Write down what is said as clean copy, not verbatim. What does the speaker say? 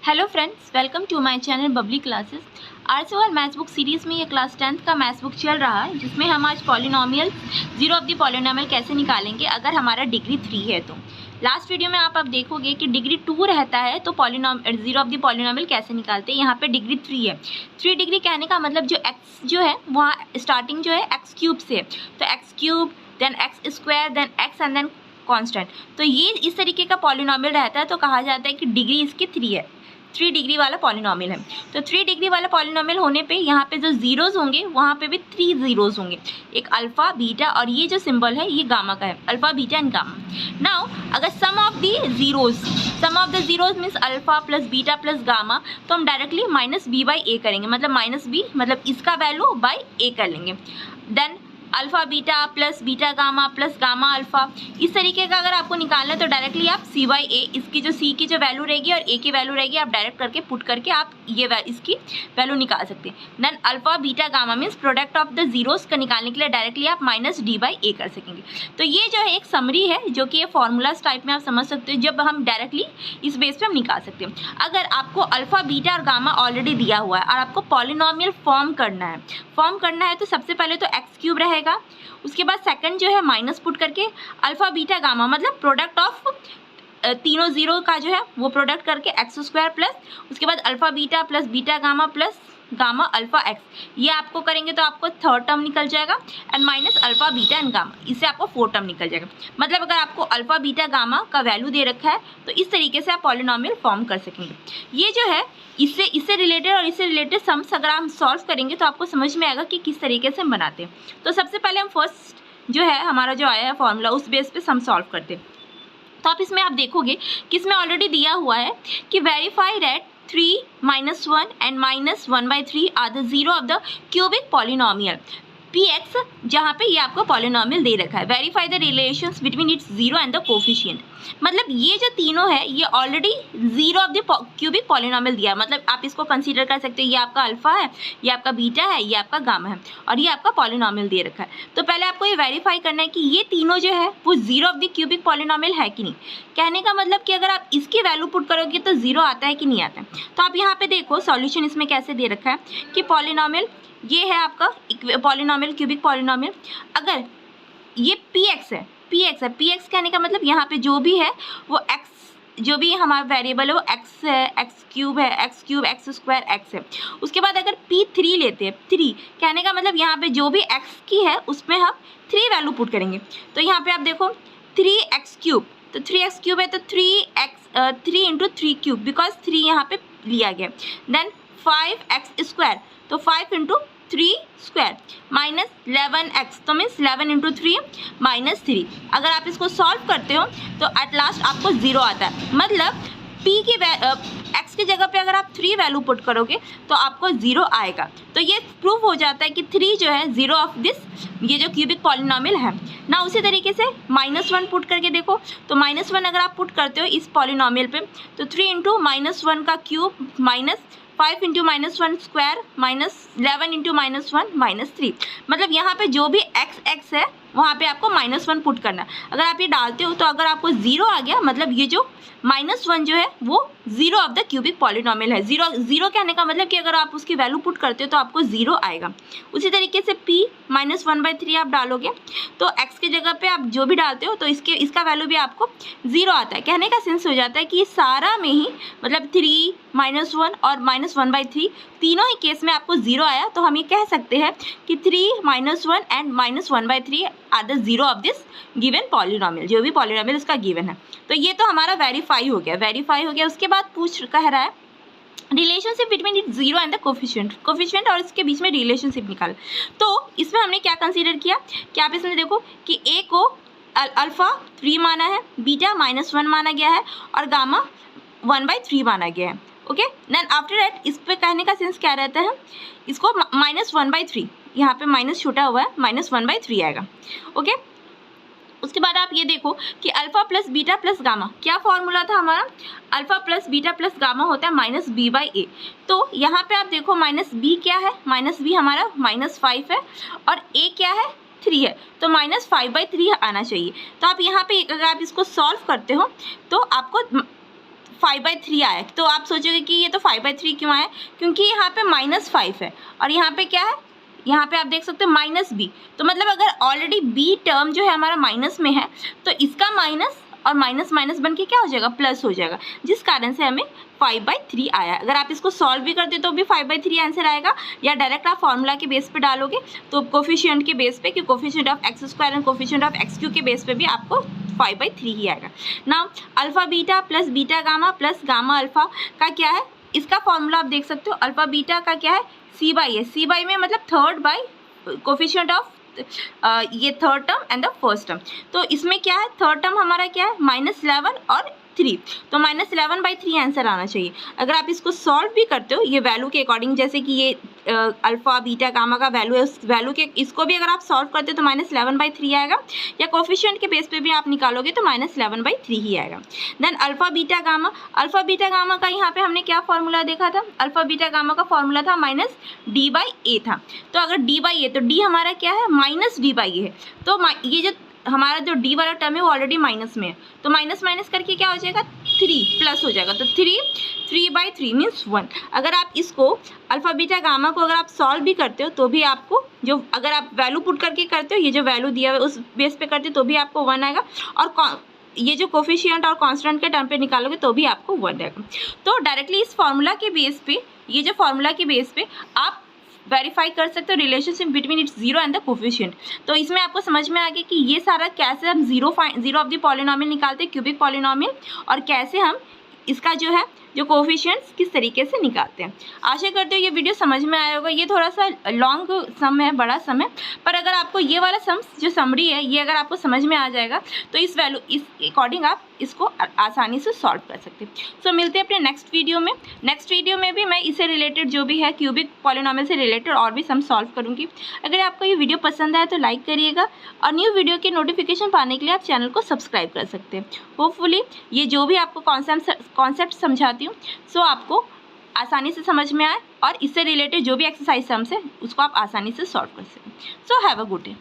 Hello friends, welcome to my channel Babli classes. आरसीओआर maths book series में ये class 10th का मैथ्स बुक चल रहा है, जिसमें हम आज polynomial zero of the polynomial कैसे निकालेंगे अगर हमारा डिग्री 3 है। तो लास्ट वीडियो में आप देखोगे कि डिग्री 2 रहता है तो जीरो ऑफ द पॉलिनोमियल कैसे निकालते हैं। यहाँ पे डिग्री 3 है। 3 डिग्री कहने का मतलब जो एक्स जो है वहाँ स्टार्टिंग जो है एक्स क्यूब से, तो x cube then x square then x and then constant. तो ये इस तरीके का पॉलिनोमियल रहता है, तो कहा जाता है कि डिग्री इसकी 3 है। 3 डिग्री वाला पॉलिनोमियल है। तो 3 डिग्री वाला पॉलिनोमियल होने पे यहाँ पे जो जीरोज होंगे वहाँ पे भी 3 जीरोज होंगे, एक अल्फा बीटा और ये जो सिंबल है ये गामा का है, alpha beta and gamma. Now अगर sum of the zeros means alpha plus beta plus gamma, तो हम directly minus B by A करेंगे, मतलब माइनस बी मतलब इसका वैल्यू बाई ए कर लेंगे। Then alpha beta plus beta gamma plus gamma alpha, इस तरीके का अगर आपको निकालना है तो डायरेक्टली आप सी बाई ए, इसकी जो सी की जो वैल्यू रहेगी और ए की वैल्यू रहेगी, आप डायरेक्ट करके पुट करके आप ये इसकी वैल्यू निकाल सकते हैं। Then alpha beta gamma means product of the zeros का निकालने के लिए डायरेक्टली आप माइनस डी बाई ए कर सकेंगे। तो ये जो है एक समरी है, जो कि ये फॉर्मूलाज टाइप में आप समझ सकते हो, जब हम डायरेक्टली इस बेस पे हम निकाल सकते हैं। अगर आपको अल्फा बीटा और गामा ऑलरेडी दिया हुआ है और आपको पॉलिनोमियल फॉर्म करना है तो सबसे पहले तो एक्स क्यूब रहेगा, उसके बाद सेकंड जो है माइनस पुट करके अल्फा बीटा गामा मतलब प्रोडक्ट ऑफ तीनों जीरो का जो है वो प्रोडक्ट करके एक्स स्क्वायर प्लस उसके बाद alpha beta plus beta gamma plus gamma alpha x, ये आपको करेंगे तो आपको थर्ड टर्म निकल जाएगा and minus alpha beta and gamma, इससे आपको फोर्थ टर्म निकल जाएगा। मतलब अगर आपको अल्फा बीटा गामा का वैल्यू दे रखा है तो इस तरीके से आप पॉलिनोमियल फॉर्म कर सकेंगे। ये जो है इससे रिलेटेड और इससे रिलेटेड सम्स अगर हम सॉल्व करेंगे तो आपको समझ में आएगा कि किस तरीके से हम बनाते हैं। तो सबसे पहले हम फर्स्ट जो है हमारा जो आया है फॉर्मूला उस बेस पे सम सॉल्व करते हैं। तो आप इसमें आप देखोगे कि इसमें ऑलरेडी दिया हुआ है कि verify that 3 - 1 and -1/3 are the zero of the cubic polynomial px, जहाँ पे ये आपको पॉलिनोमियल दे रखा है। Verify the relations between its zero and the coefficient, मतलब ये जो तीनों है ये already zero of the cubic polynomial दिया है। मतलब आप इसको कंसीडर कर सकते हो, ये आपका अल्फा है, ये आपका बीटा है, ये आपका गामा है और ये आपका पॉलिनोमियल दे रखा है। तो पहले आपको ये वेरीफाई करना है कि ये तीनों जो है वो zero of the cubic polynomial है कि नहीं। कहने का मतलब कि अगर आप इसकी वैल्यू पुट करोगे तो जीरो आता है कि नहीं आता है। तो आप यहाँ पे देखो सॉल्यूशन इसमें कैसे दे रखा है कि पॉलिनोमियल ये है आपका पॉलिनोमियल क्यूबिक पॉलिनोमियल, अगर ये px है, px कहने का मतलब यहाँ पे जो भी है वो x, जो भी हमारा वेरिएबल है वो x है, एक्स क्यूब है, एक्स स्क्वायर एक्स है। उसके बाद अगर p3 लेते हैं, 3 कहने का मतलब यहाँ पे जो भी x की है उसमें हम 3 वैल्यू पुट करेंगे। तो यहाँ पे आप देखो 3x क्यूब, तो 3x क्यूब है तो 3 इंटू 3 क्यूब बिकॉज 3 यहाँ पे लिया गया। देन 5x स्क्वायर, तो 5 इंटू 3 स्क्वायर माइनस 11x, तो मीन्स 11 इंटू 3 माइनस 3। अगर आप इसको सॉल्व करते हो तो एट लास्ट आपको जीरो आता है। मतलब p की x की जगह पे अगर आप 3 वैल्यू पुट करोगे तो आपको जीरो आएगा। तो ये प्रूव हो जाता है कि 3 जो है जीरो ऑफ दिस ये जो क्यूबिक पॉलिनोमियल है ना। उसी तरीके से -1 पुट करके देखो, तो -1 अगर आप पुट करते हो इस पॉलिनोमियल पे तो 3 इंटू -1 का cube minus 5 into -1 square minus 11 into -1 -3। मतलब यहाँ पे जो भी x है वहाँ पे आपको -1 पुट करना है। अगर आप ये डालते हो तो अगर आपको जीरो आ गया मतलब ये जो -1 जो है वो zero of the cubic polynomial है। जीरो कहने का मतलब कि अगर आप उसकी वैल्यू पुट करते हो तो आपको जीरो आएगा। उसी तरीके से p -1/3 आप डालोगे तो x की जगह पे आप जो भी डालते हो तो इसका वैल्यू भी आपको जीरो आता है। कहने का सेंस हो जाता है कि सारा में ही मतलब 3 -1 और -1/3 तीनों ही केस में आपको जीरो आया। तो हम ये कह सकते हैं कि 3 -1 and -1/3 are the zero of this given polynomial, जो भी पॉलिनोमियल इसका गिवन है। तो ये तो हमारा वेरीफाई हो गया। उसके बाद कह रहा है relationship between it zero and the coefficient और इसके बीच में रिलेशनशिप निकाल। तो इसमें हमने क्या कंसीडर किया कि आप इसमें देखो कि ए को अल्फा 3 माना है, बीटा -1 माना गया है और गामा 1/3 माना गया है। ओके, देन आफ्टर दैट इस पे कहने का सेंस क्या रहता है, इसको -1/3, यहाँ पे माइनस छूटा हुआ है, -1/3 आएगा। ओके, उसके बाद आप ये देखो कि alpha plus beta plus gamma, क्या फॉर्मूला था हमारा, alpha plus beta plus gamma होता है -b/a। तो यहाँ पे आप देखो -b क्या है, -b हमारा -5 है और a क्या है 3 है, तो -5/3 आना चाहिए। तो आप यहाँ पे अगर आप इसको सॉल्व करते हो तो आपको 5/3 आया। तो आप सोचोगे कि ये तो 5/3 क्यों आया, क्योंकि यहाँ पे -5 है और यहाँ पे क्या है, यहाँ पे आप देख सकते हो -b। तो मतलब अगर ऑलरेडी b टर्म जो है हमारा माइनस में है तो इसका माइनस और माइनस माइनस बन के क्या हो जाएगा, प्लस हो जाएगा, जिस कारण से हमें 5/3 आया। अगर आप इसको सॉल्व भी करते तो भी 5/3 आंसर आएगा, या डायरेक्ट आप फॉर्मूला के बेस पे डालोगे तो कोफिशिएंट के बेस पे, कि coefficient of x² and coefficient of x³ के बेस पे भी आपको 5/3 ही आएगा। Now alpha beta plus beta gamma plus gamma alpha का क्या है, इसका फॉर्मूला आप देख सकते हो। अल्फा बीटा का क्या है, c/, है c/, में मतलब थर्ड बाई कोफिशिएंट ऑफ ये third term and the first term. तो इसमें क्या है, थर्ड टर्म हमारा क्या है -11 और 3, तो -11/3 आंसर आना चाहिए। अगर आप इसको सॉल्व भी करते हो ये वैल्यू के अकॉर्डिंग, जैसे कि ये अल्फा बीटा गामा का वैल्यू है, उस वैल्यू के इसको भी अगर आप सॉल्व करते हो तो -11/3 आएगा, या कोफिशिएंट के बेस पे भी आप निकालोगे तो -11/3 ही आएगा। देन अल्फा बीटा गामा का यहाँ पे हमने क्या फॉर्मूला देखा था, अल्फा बीटा गामा का फॉर्मूला था -d/a था। तो अगर d/a, तो d हमारा क्या है, -d/a है, तो ये जो हमारा जो d वाला टर्म है वो ऑलरेडी माइनस में है, तो माइनस माइनस करके क्या हो जाएगा, 3 प्लस हो जाएगा, तो 3/3 मीन्स 1। अगर आप इसको अल्फा बीटा गामा को अगर आप सॉल्व भी करते हो तो भी आपको जो, अगर आप वैल्यू पुट करके करते हो, ये जो वैल्यू दिया हुआ है उस बेस पे करते हो तो भी आपको 1 आएगा, और ये जो कोफिशिएंट और कांस्टेंट के टर्म पे निकालोगे तो भी आपको 1 आएगा। तो डायरेक्टली इस फॉर्मूला के बेस पे, ये जो फॉर्मूला के बेस पे आप वेरीफाई कर सकते हो relationship between its zero and the coefficient. तो इसमें आपको समझ में आ गया कि ये सारा कैसे हम जीरो ऑफ द पॉलिनोमियल निकालते हैं, क्यूबिक पॉलिनोमियल, और कैसे हम इसका जो है जो कोफिशिएंट्स किस तरीके से निकालते हैं। आशा करते हो ये वीडियो समझ में आया होगा। ये थोड़ा सा लॉन्ग सम है, बड़ा सम है, पर अगर आपको ये वाला सम जो समरी है ये अगर आपको समझ में आ जाएगा तो इस अकॉर्डिंग आप इसको आसानी से सॉल्व कर सकते हैं। सो मिलते हैं अपने नेक्स्ट वीडियो में। नेक्स्ट वीडियो में भी मैं इससे रिलेटेड जो भी है क्यूबिक पॉलिनोमियल से रिलेटेड और भी सम सॉल्व करूँगी। अगर आपको ये वीडियो पसंद आए तो लाइक करिएगा, और न्यू वीडियो की नोटिफिकेशन पाने के लिए आप चैनल को सब्सक्राइब कर सकते हैं। होपफुली ये जो भी आपको कॉन्सेप्ट समझाती हूँ सो आपको आसानी से समझ में आए, और इससे रिलेटेड जो भी एक्सरसाइज सम्स है उसको आप आसानी से सॉल्व कर सकें। So have a good day.